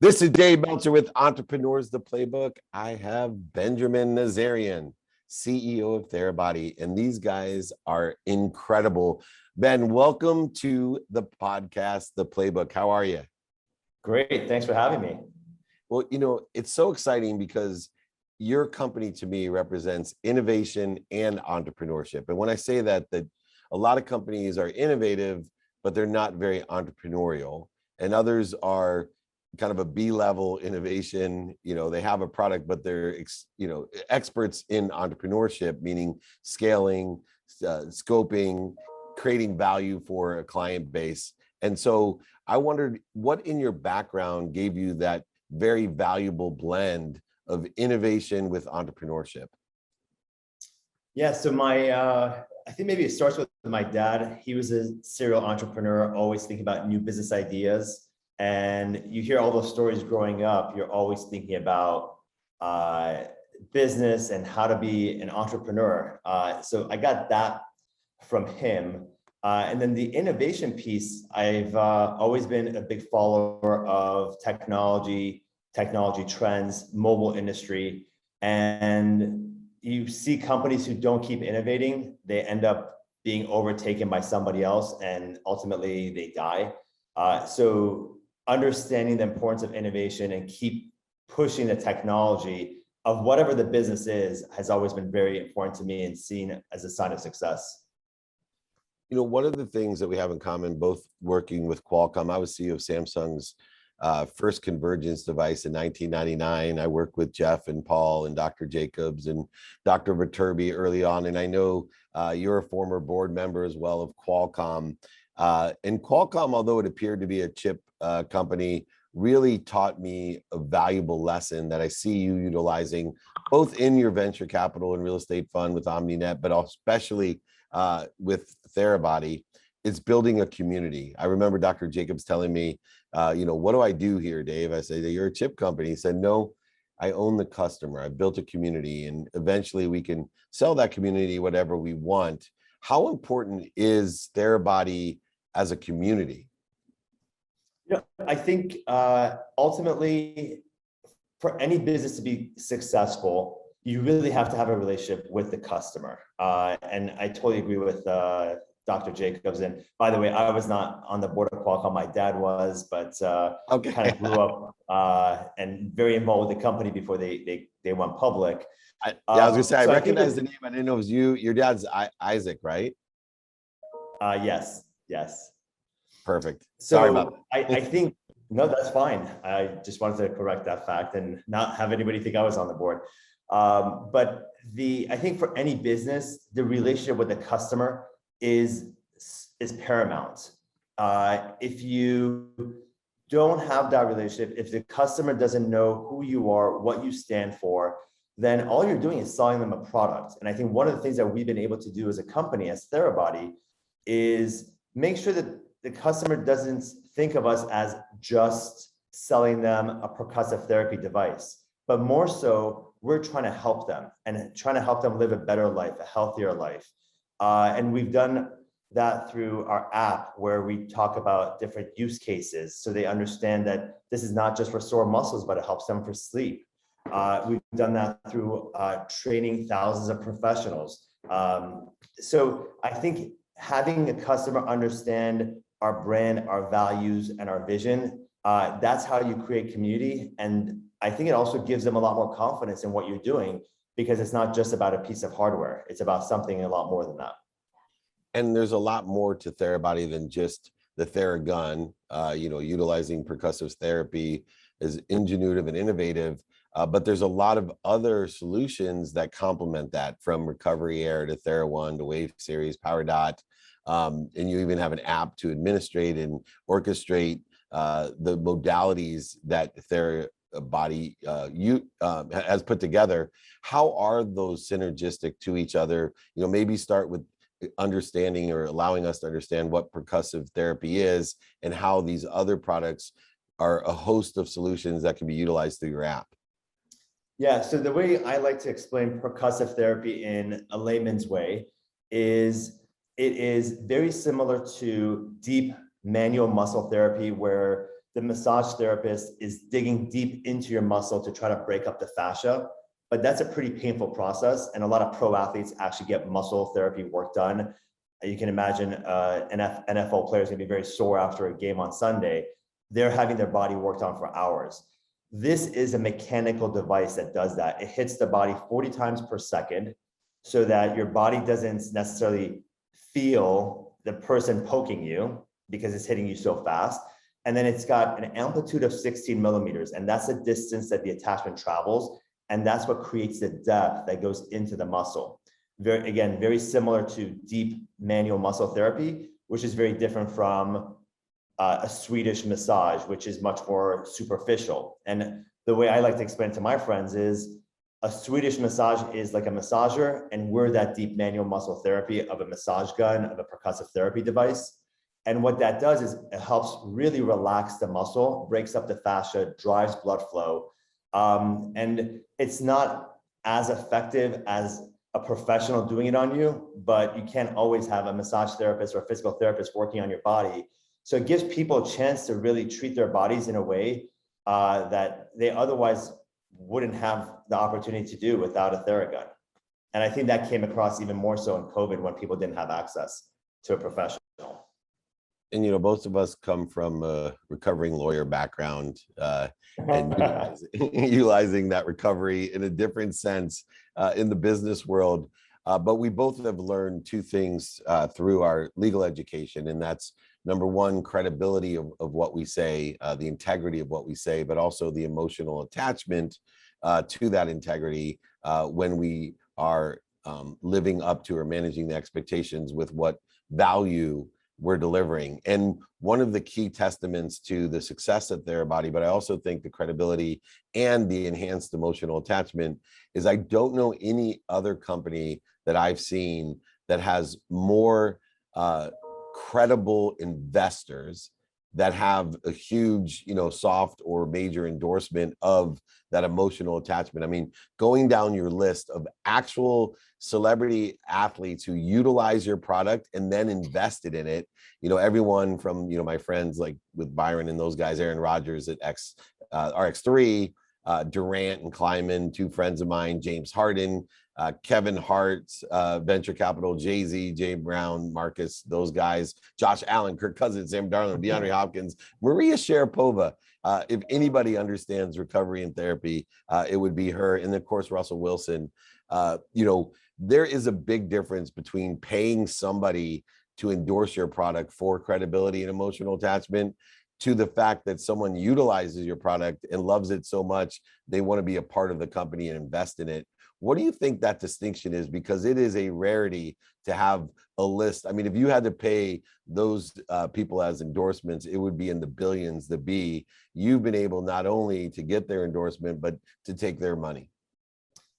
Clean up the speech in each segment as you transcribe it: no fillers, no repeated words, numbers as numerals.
This is Dave Meltzer with Entrepreneurs, the Playbook. I have Benjamin Nazarian, CEO of Therabody, and these guys are incredible. Ben, welcome to the podcast, The Playbook. How are you? Great. Thanks for having me. Well, it's so exciting because your company to me represents innovation and entrepreneurship. And when I say that a lot of companies are innovative, but they're not very entrepreneurial, and others are kind of a B-level innovation. They have a product, but they're experts in entrepreneurship, meaning scaling, scoping, creating value for a client base. And so I wondered what in your background gave you that very valuable blend of innovation with entrepreneurship. Yeah, so I think maybe it starts with my dad. He was a serial entrepreneur, always thinking about new business ideas. And you hear all those stories growing up, you're always thinking about business and how to be an entrepreneur. So I got that from him. And then the innovation piece, I've always been a big follower of technology trends, mobile industry. And you see companies who don't keep innovating, they end up being overtaken by somebody else and ultimately they die. So understanding the importance of innovation and keep pushing the technology of whatever the business is has always been very important to me and seen as a sign of success. One of the things that we have in common, both working with Qualcomm, I was CEO of Samsung's first convergence device in 1999. I worked with Jeff and Paul and Dr. Jacobs and Dr. Viterbi early on. And I know you're a former board member as well of Qualcomm. And Qualcomm, although it appeared to be a chip company, really taught me a valuable lesson that I see you utilizing both in your venture capital and real estate fund with OmniNet, but especially with Therabody. It's building a community. I remember Dr. Jacobs telling me, what do I do here, Dave? I said, you're a chip company. He said, no, I own the customer. I built a community and eventually we can sell that community whatever we want. How important is Therabody as a community? I think ultimately for any business to be successful, you really have to have a relationship with the customer. And I totally agree with Dr. Jacobs. And by the way, I was not on the board of Qualcomm. My dad was, but Okay. kind of grew up and very involved with the company before they went public. I was gonna say, I recognize the name. I didn't know it was you. Your dad's Isaac, right? Yes. Perfect. So sorry about that. I think, no, that's fine. I just wanted to correct that fact and not have anybody think I was on the board. But I think for any business, the relationship with the customer is paramount. If you don't have that relationship, if the customer doesn't know who you are, what you stand for, then all you're doing is selling them a product. And I think one of the things that we've been able to do as a company, as Therabody, is make sure that the customer doesn't think of us as just selling them a percussive therapy device, but more so, we're trying to help them and trying to help them live a better life, a healthier life. And we've done that through our app where we talk about different use cases. So they understand that this is not just for sore muscles, but it helps them for sleep. We've done that through training thousands of professionals. So I think having a customer understand our brand, our values, and our vision, that's how you create community. And I think it also gives them a lot more confidence in what you're doing because it's not just about a piece of hardware. It's about something a lot more than that. And there's a lot more to Therabody than just the Theragun. Utilizing percussive therapy is ingenuitive and innovative, but there's a lot of other solutions that complement that, from Recovery Air to TheraOne to Wave Series, PowerDot. And you even have an app to administrate and orchestrate the modalities that Therabody has put together. How are those synergistic to each other? Maybe start with understanding or allowing us to understand what percussive therapy is and how these other products are a host of solutions that can be utilized through your app. Yeah, so the way I like to explain percussive therapy in a layman's way is it is very similar to deep manual muscle therapy, where the massage therapist is digging deep into your muscle to try to break up the fascia. But that's a pretty painful process. And a lot of pro athletes actually get muscle therapy work done. You can imagine an NFL player is going to be very sore after a game on Sunday. They're having their body worked on for hours. This is a mechanical device that does that. It hits the body 40 times per second so that your body doesn't necessarily feel the person poking you because it's hitting you so fast. And then it's got an amplitude of 16 millimeters, and that's the distance that the attachment travels. And that's what creates the depth that goes into the muscle. Very similar to deep manual muscle therapy, which is very different from a Swedish massage, which is much more superficial. And the way I like to explain it to my friends is a Swedish massage is like a massager, and we're that deep manual muscle therapy of a massage gun, of a percussive therapy device. And what that does is it helps really relax the muscle, breaks up the fascia, drives blood flow. And it's not as effective as a professional doing it on you, but you can't always have a massage therapist or a physical therapist working on your body. So it gives people a chance to really treat their bodies in a way that they otherwise wouldn't have the opportunity to do without a Theragun. And I think that came across even more so in COVID when people didn't have access to a professional. And, you know, both of us come from a recovering lawyer background and utilizing that recovery in a different sense in the business world. But we both have learned two things through our legal education, and that's number one, credibility of what we say, the integrity of what we say, but also the emotional attachment to that integrity when we are living up to or managing the expectations with what value we're delivering. And one of the key testaments to the success of Therabody, but I also think the credibility and the enhanced emotional attachment is I don't know any other company that I've seen that has more credible investors that have a huge, you know, soft or major endorsement of that emotional attachment. I mean, going down your list of actual celebrity athletes who utilize your product and then invested in it, you know, everyone from, you know, my friends like with Byron and those guys, Aaron Rodgers at RX3, Durant and Kleiman, two friends of mine, James Harden, Kevin Hart's venture capital, Jay-Z, Jay Brown, Marcus, those guys, Josh Allen, Kirk Cousins, Sam Darnold, DeAndre Hopkins, Maria Sharapova. If anybody understands recovery and therapy, it would be her. And of course, Russell Wilson. You know, there is a big difference between paying somebody to endorse your product for credibility and emotional attachment to the fact that someone utilizes your product and loves it so much, they want to be a part of the company and invest in it. What do you think that distinction is? Because it is a rarity to have a list. I mean, if you had to pay those people as endorsements, it would be in the billions. The B, you've been able not only to get their endorsement, but to take their money.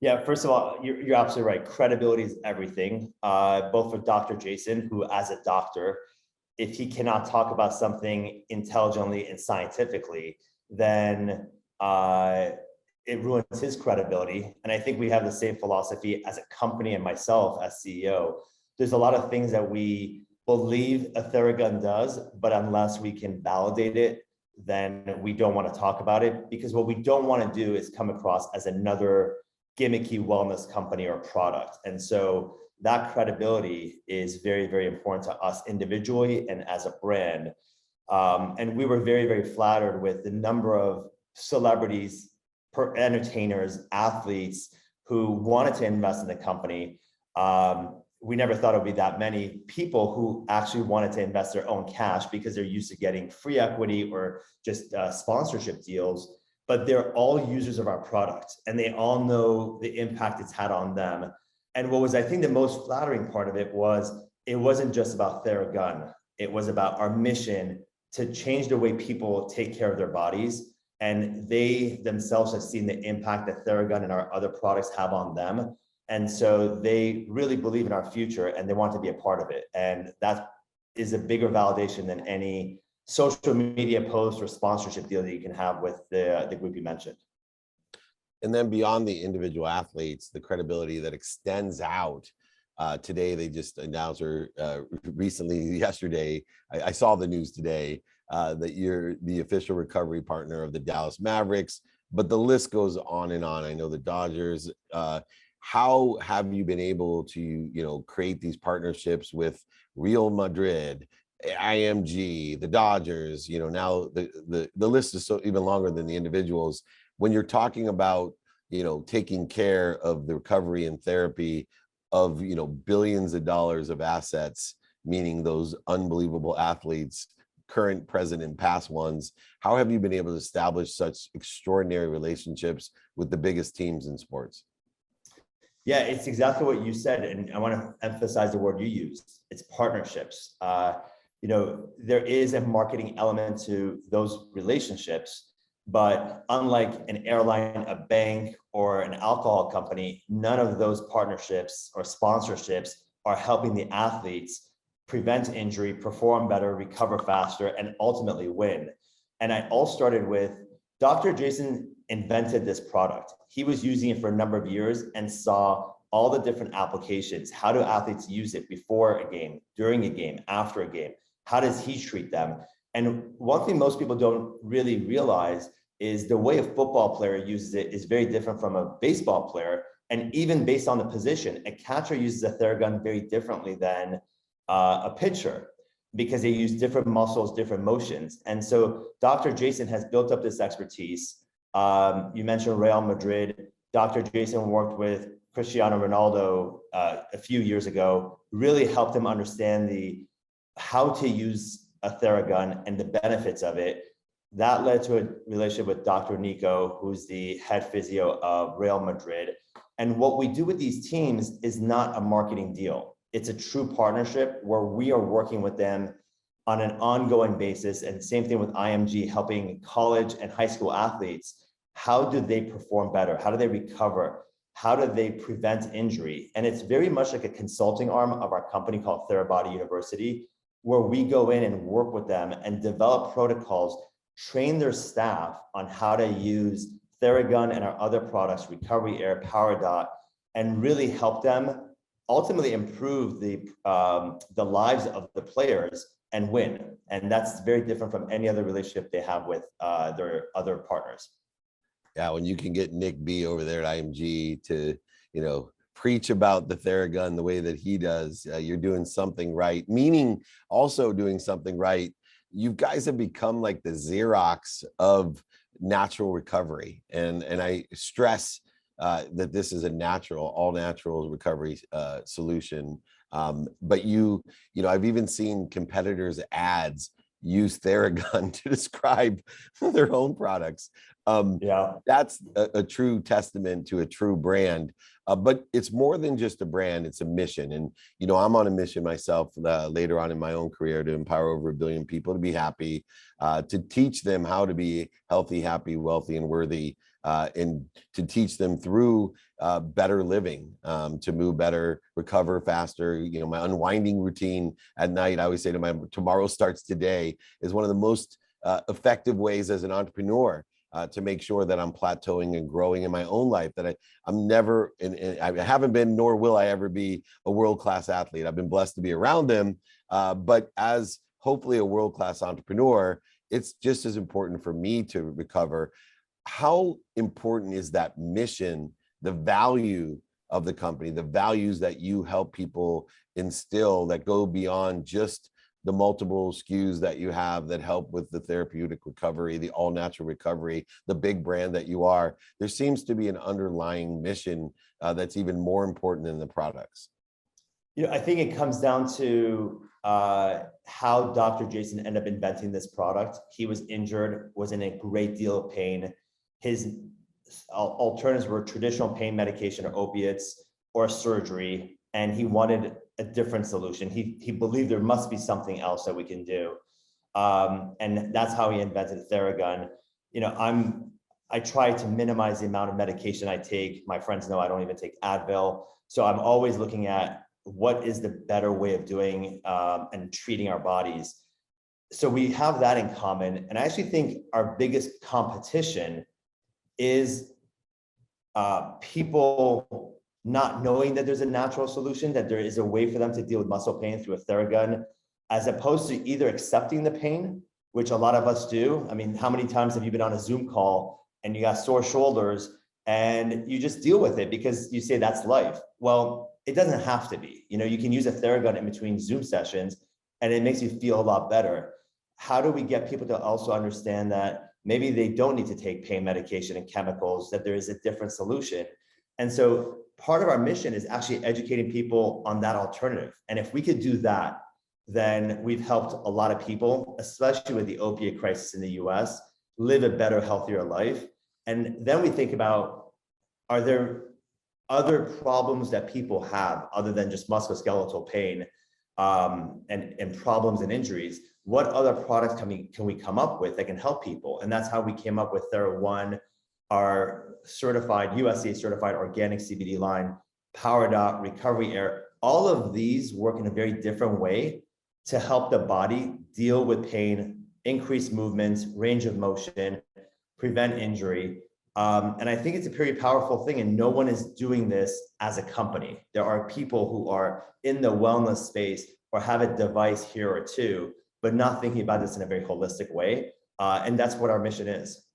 Yeah, first of all, you're absolutely right. Credibility is everything, both for Dr. Jason, who as a doctor, if he cannot talk about something intelligently and scientifically, then it ruins his credibility. And I think we have the same philosophy as a company and myself as CEO. There's a lot of things that we believe a Theragun does, but unless we can validate it, then we don't want to talk about it, because what we don't want to do is come across as another gimmicky wellness company or product. And so that credibility is very, very important to us individually and as a brand. And we were very, very flattered with the number of celebrities, entertainers, athletes who wanted to invest in the company. We never thought it would be that many people who actually wanted to invest their own cash because they're used to getting free equity or just sponsorship deals. But they're all users of our product and they all know the impact it's had on them. And what was, I think, the most flattering part of it wasn't just about Theragun. It was about our mission to change the way people take care of their bodies. And they themselves have seen the impact that Theragun and our other products have on them. And so they really believe in our future and they want to be a part of it. And that is a bigger validation than any social media post or sponsorship deal that you can have with the group you mentioned. And then beyond the individual athletes, the credibility that extends out. Today, they just announced, or recently, yesterday, I saw the news today, that you're the official recovery partner of the Dallas Mavericks, but the list goes on and on. I know the Dodgers. How have you been able to, create these partnerships with Real Madrid, IMG, the Dodgers? Now the list is so even longer than the individuals. When you're talking about, taking care of the recovery and therapy of, billions of dollars of assets, meaning those unbelievable athletes, current, present, and past ones, how have you been able to establish such extraordinary relationships with the biggest teams in sports? Yeah, it's exactly what you said. And I want to emphasize the word you used. It's partnerships. There is a marketing element to those relationships, but unlike an airline, a bank, or an alcohol company, none of those partnerships or sponsorships are helping the athletes prevent injury, perform better, recover faster, and ultimately win. And it all started with Dr. Jason invented this product. He was using it for a number of years and saw all the different applications. How do athletes use it before a game, during a game, after a game? How does he treat them? And one thing most people don't really realize is the way a football player uses it is very different from a baseball player. And even based on the position, a catcher uses a Theragun very differently than a pitcher, because they use different muscles, different motions. And so Dr. Jason has built up this expertise. You mentioned Real Madrid. Dr. Jason worked with Cristiano Ronaldo a few years ago, really helped him understand how to use a Theragun and the benefits of it. That led to a relationship with Dr. Nico, who's the head physio of Real Madrid. And what we do with these teams is not a marketing deal. It's a true partnership where we are working with them on an ongoing basis. And same thing with IMG, helping college and high school athletes. How do they perform better? How do they recover? How do they prevent injury? And it's very much like a consulting arm of our company called Therabody University, where we go in and work with them and develop protocols, train their staff on how to use Theragun and our other products, Recovery Air, PowerDot, and really help them ultimately improve the lives of the players and win. And that's very different from any other relationship they have with their other partners. Yeah, when you can get Nick B over there at IMG to, preach about the Theragun the way that he does, you're doing something right, meaning also doing something right. You guys have become like the Xerox of natural recovery. And I stress that this is a all natural recovery solution. But I've even seen competitors' ads use Theragun to describe their own products. That's a true testament to a true brand. But it's more than just a brand, it's a mission. And, I'm on a mission myself later on in my own career to empower over 1 billion people to be happy, to teach them how to be healthy, happy, wealthy, and worthy, and to teach them through better living, to move better, recover faster. My unwinding routine at night, I always say to my tomorrow starts today, is one of the most effective ways as an entrepreneur to make sure that I'm plateauing and growing in my own life, that I'm never, and I haven't been, nor will I ever be a world-class athlete. I've been blessed to be around them, but as hopefully a world-class entrepreneur, it's just as important for me to recover. How important is that mission, the value of the company, the values that you help people instill that go beyond just the multiple SKUs that you have that help with the therapeutic recovery, the all natural recovery, the big brand that you are? There seems to be an underlying mission that's even more important than the products. I think it comes down to how Dr. Jason ended up inventing this product. He was injured, was in a great deal of pain. His alternatives were traditional pain medication or opiates or surgery, and he wanted a different solution. He believed there must be something else that we can do. And that's how he invented Theragun. I try to minimize the amount of medication I take. My friends know I don't even take Advil. So I'm always looking at what is the better way of doing and treating our bodies. So we have that in common. And I actually think our biggest competition is people not knowing that there's a natural solution, that there is a way for them to deal with muscle pain through a Theragun, as opposed to either accepting the pain, which a lot of us do. I mean, how many times have you been on a Zoom call and you got sore shoulders and you just deal with it because you say that's life? Well, it doesn't have to be. You know, you can use a Theragun in between Zoom sessions and it makes you feel a lot better. How do we get people to also understand that maybe they don't need to take pain medication and chemicals, that there is a different solution? And so part of our mission is actually educating people on that alternative. And if we could do that, then we've helped a lot of people, especially with the opiate crisis in the US, live a better, healthier life. And then we think about, are there other problems that people have other than just musculoskeletal pain and problems and injuries? What other products can we come up with that can help people? And that's how we came up with Thera1, our certified, USDA certified organic CBD line, Power Dot, Recovery Air. All of these work in a very different way to help the body deal with pain, increase movement, range of motion, prevent injury. And I think it's a pretty powerful thing, and no one is doing this as a company. There are people who are in the wellness space or have a device here or two, but not thinking about this in a very holistic way. And that's what our mission is.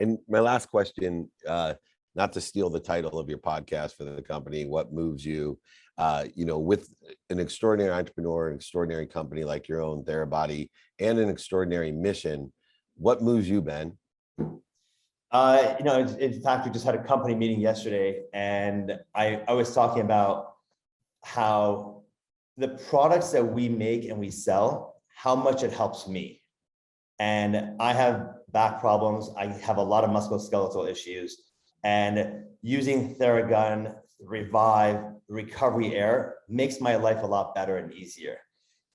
And my last question, not to steal the title of your podcast for the company, what moves you, with an extraordinary entrepreneur, an extraordinary company like your own Therabody, and an extraordinary mission, what moves you, Ben? In fact, we just had a company meeting yesterday, and I was talking about how the products that we make and we sell, how much it helps me. And I have back problems. I have a lot of musculoskeletal issues, and using Theragun, Revive, Recovery Air makes my life a lot better and easier.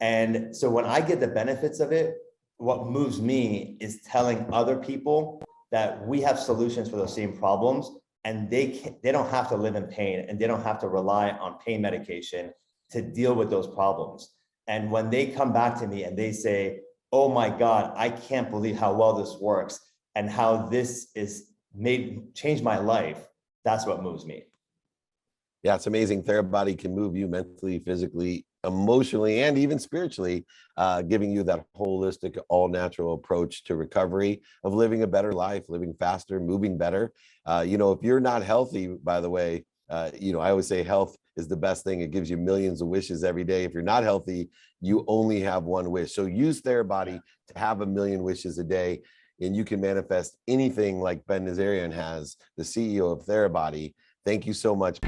And so when I get the benefits of it, what moves me is telling other people that we have solutions for those same problems, and they don't have to live in pain, and they don't have to rely on pain medication to deal with those problems. And when they come back to me and they say, oh my God, I can't believe how well this works and how this is changed my life, that's what moves me. Yeah, it's amazing. Therabody can move you mentally, physically, emotionally, and even spiritually, giving you that holistic, all-natural approach to recovery, of living a better life, living faster, moving better. If you're not healthy, by the way, I always say health is the best thing. It gives you millions of wishes every day. If you're not healthy, you only have one wish. So use Therabody to have a million wishes a day, and you can manifest anything like Ben Nazarian has, the CEO of Therabody. Thank you so much.